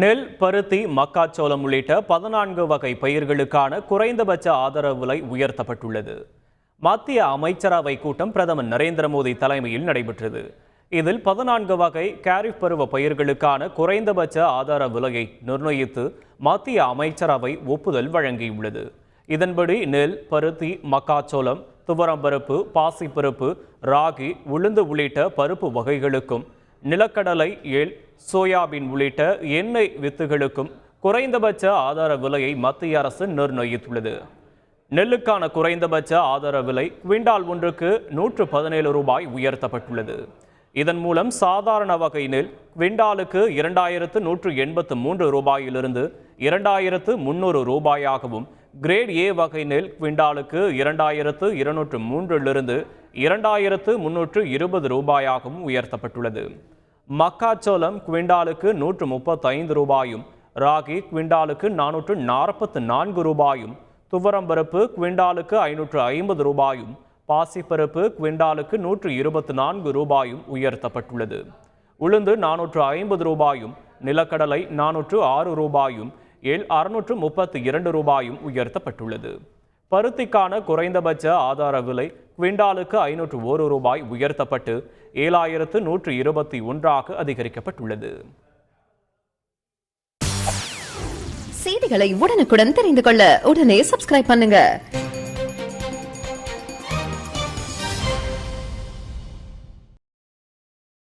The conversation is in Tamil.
நெல், பருத்தி, மக்காச்சோளம் உள்ளிட்ட 14 வகை பயிர்களுக்கான குறைந்தபட்ச ஆதரவு விலை உயர்த்தப்பட்டுள்ளது. மத்திய அமைச்சரவை கூட்டம் பிரதமர் நரேந்திர மோடி தலைமையில் நடைபெற்றது. இதில் 14 வகை காரிஃப் பருவ பயிர்களுக்கான குறைந்தபட்ச ஆதார விலையை நிர்ணயித்து மத்திய அமைச்சரவை ஒப்புதல் வழங்கியுள்ளது. இதன்படி நெல், பருத்தி, மக்காச்சோளம், துவரம்பருப்பு, பாசிப்பருப்பு, ராகி, உளுந்து உள்ளிட்ட பருப்பு வகைகளுக்கும், நிலக்கடலை, எள், சோயாபீன் உள்ளிட்ட எண்ணெய் வித்துகளுக்கும் குறைந்தபட்ச ஆதார விலையை மத்திய அரசு நிர்ணயித்துள்ளது. நெல்லுக்கான குறைந்தபட்ச ஆதார விலை குவிண்டால் ஒன்றுக்கு 117 ரூபாய் உயர்த்தப்பட்டுள்ளது. இதன் மூலம் சாதாரண வகை நெல் குவிண்டாலுக்கு 2183 ரூபாயிலிருந்து 2300 ரூபாயாகவும், கிரேட் ஏ வகை நெல் குவிண்டாலுக்கு 2203 2320 ரூபாயாகவும் உயர்த்தப்பட்டுள்ளது. மக்காச்சோளம் குவிண்டாலுக்கு 135 ரூபாயும், ராகி குவிண்டாலுக்கு 444 ரூபாயும், துவரம்பருப்பு குவிண்டாலுக்கு 550 ரூபாயும், பாசிப்பருப்பு குவிண்டாலுக்கு 124 ரூபாயும் உயர்த்தப்பட்டுள்ளது. உளுந்து 450 ரூபாயும், நிலக்கடலை 406 ரூபாயும், எள் 632 ரூபாயும் உயர்த்தப்பட்டுள்ளது. பருத்திக்கான குறைந்தபட்ச ஆதார விலை குவிண்டாலுக்கு 501 ரூபாய் உயர்த்தப்பட்டு 7121 அதிகரிக்கப்பட்டுள்ளது. செய்திகளை உடனுக்குடன் தெரிந்து கொள்ள உடனே சப்ஸ்கிரைப் பண்ணுங்க.